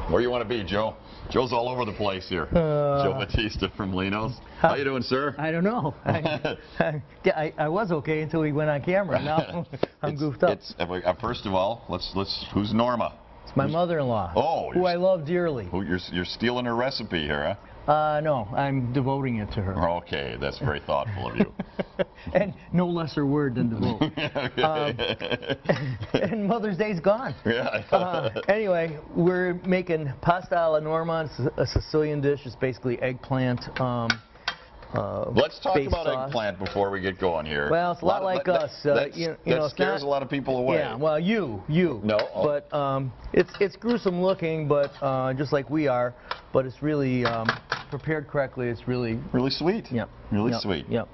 Where you want to be, Joe? Joe's all over the place here. Joe Batista from Lino's. How you doing, sir? I don't know. I was okay until we went on camera. Now I'm goofed up. First of all, who's Norma? It's my mother-in-law. Oh, who I love dearly. You're stealing her recipe here, huh? No, I'm devoting it to her. Okay, that's very thoughtful of you. And no lesser word than devote. And Mother's Day's gone. Yeah. Anyway, we're making pasta alla Norma. It's a Sicilian dish. It's basically eggplant. Let's talk about sauce. eggplant before we get going here. Well, it's a lot like us. That scares a lot of people away. Yeah, well, you. No. Oh. But it's gruesome looking, but just like we are. But it's really prepared correctly. It's really sweet. Yep. Really sweet. Yep.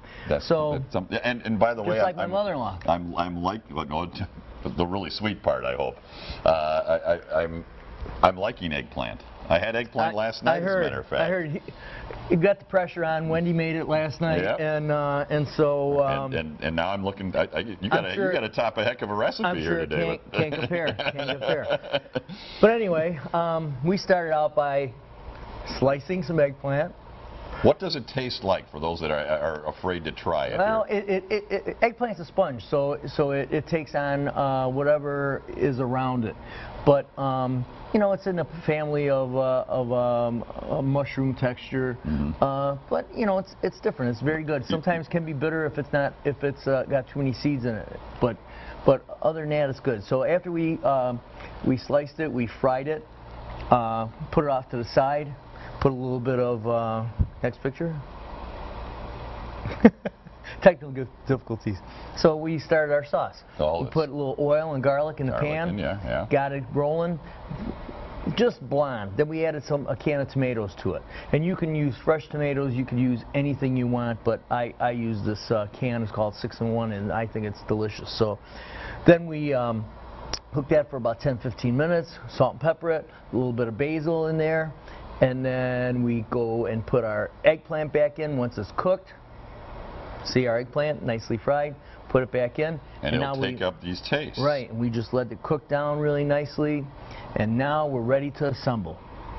And by the way, just like my mother-in-law. I'm like the really sweet part. I hope. I'm liking eggplant. I had eggplant last night, as a matter of fact. I heard you got the pressure on. Wendy made it last night, yep. and so. And now I'm looking. You got to top a heck of a recipe here today. Can't compare. Can't compare. But anyway, we started out by slicing some eggplant. What does it taste like for those that are afraid to try it? Well, eggplant's a sponge, so it takes on whatever is around it. But you know, it's in a family of a mushroom texture. Mm-hmm. But you know, it's different. It's very good. Sometimes can be bitter if it's got too many seeds in it. But other than that, it's good. So after we sliced it, we fried it, put it off to the side, put a little bit of next picture. Technical difficulties. So we started our sauce. We put a little oil and garlic in the pan. Yeah. Got it rolling. Just blonde. Then we added a can of tomatoes to it. And you can use fresh tomatoes. You can use anything you want. But I use this can. It's called 6-in-1, and I think it's delicious. So then we cook that for about 10-15 minutes. Salt and pepper it. A little bit of basil in there. And then we go and put our eggplant back in once it's cooked. See our eggplant, nicely fried, put it back in. And it'll take up these tastes. Right, and we just let it cook down really nicely. And now we're ready to assemble.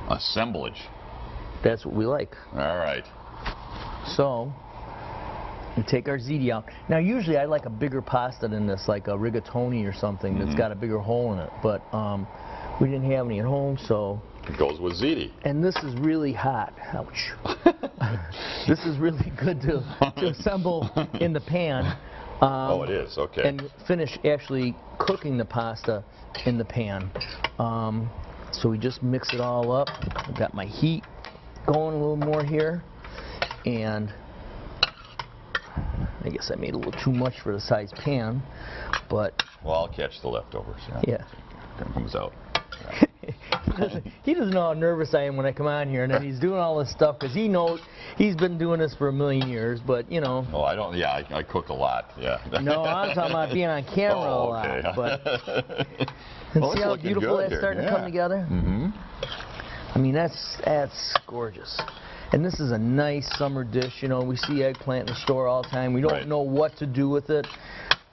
Assemblage. That's what we like. All right. So, we take our ziti out. Now usually I like a bigger pasta than this, like a rigatoni or something that's got a bigger hole in it. But we didn't have any at home, so... It goes with ziti. And this is really hot. Ouch. This is really good to assemble in the pan. Oh, it is. Okay. And finish actually cooking the pasta in the pan. So we just mix it all up. I've got my heat going a little more here. And I guess I made a little too much for the size pan. But... Well, I'll catch the leftovers. Yeah. It comes out. He doesn't know how nervous I am when I come on here, and then he's doing all this stuff because he knows he's been doing this for a million years. But you know. Oh, I don't. Yeah, I cook a lot. Yeah. No, I'm talking about being on camera a lot. But see how beautiful that's starting to come together. Mm-hmm. I mean, that's gorgeous. And this is a nice summer dish. You know, we see eggplant in the store all the time. We don't know what to do with it.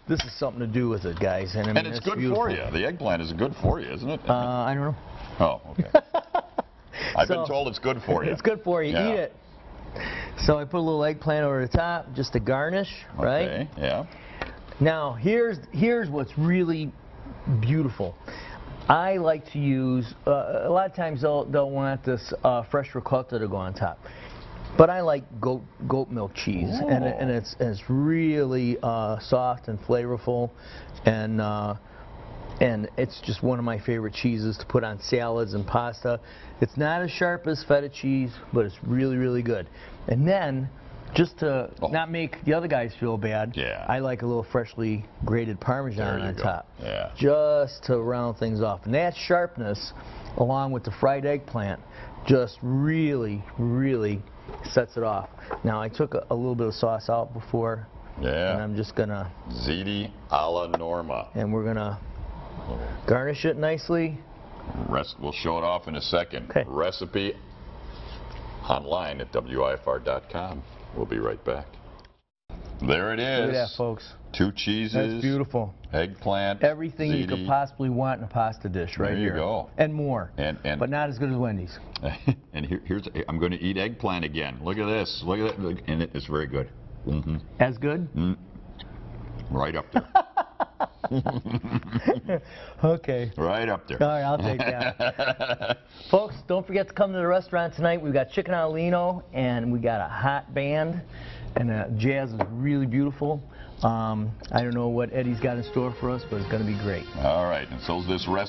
This is something to do with it, guys. And, I mean, it's good for you. The eggplant is good for you, isn't it? I don't know. Oh, okay. I've been told it's good for you. It's good for you. Eat it. So I put a little eggplant over the top just to garnish, right? Okay, yeah. Now, here's what's really beautiful. I like to use, a lot of times they'll want this fresh ricotta to go on top. But I like goat milk cheese, and it's really soft and flavorful, and it's just one of my favorite cheeses to put on salads and pasta. It's not as sharp as feta cheese, but it's really, really good. And then, just to not make the other guys feel bad, I like a little freshly grated Parmesan on top, just to round things off. And that sharpness, along with the fried eggplant, just really, really sets it off. Now I took a little bit of sauce out before, and I'm just gonna ziti alla Norma, and we're gonna garnish it nicely. We'll show it off in a second. Okay. Recipe online at WIFR.com. We'll be right back. There it is. Look at that, folks. 2 cheeses. That's beautiful. Eggplant. Everything you ziti. could possibly want in a pasta dish right here. There you go. And more. And but not as good as Wendy's. And here's I'm going to eat eggplant again. Look at this. Look at that. And it's very good. Mm-hmm. As good? Right up there. Okay. Right up there. All right, I'll take that. Folks, don't forget to come to the restaurant tonight. We've got chicken al lino, and we got a hot band, and jazz is really beautiful. I don't know what Eddie's got in store for us, but it's going to be great. All right, and so's this restaurant.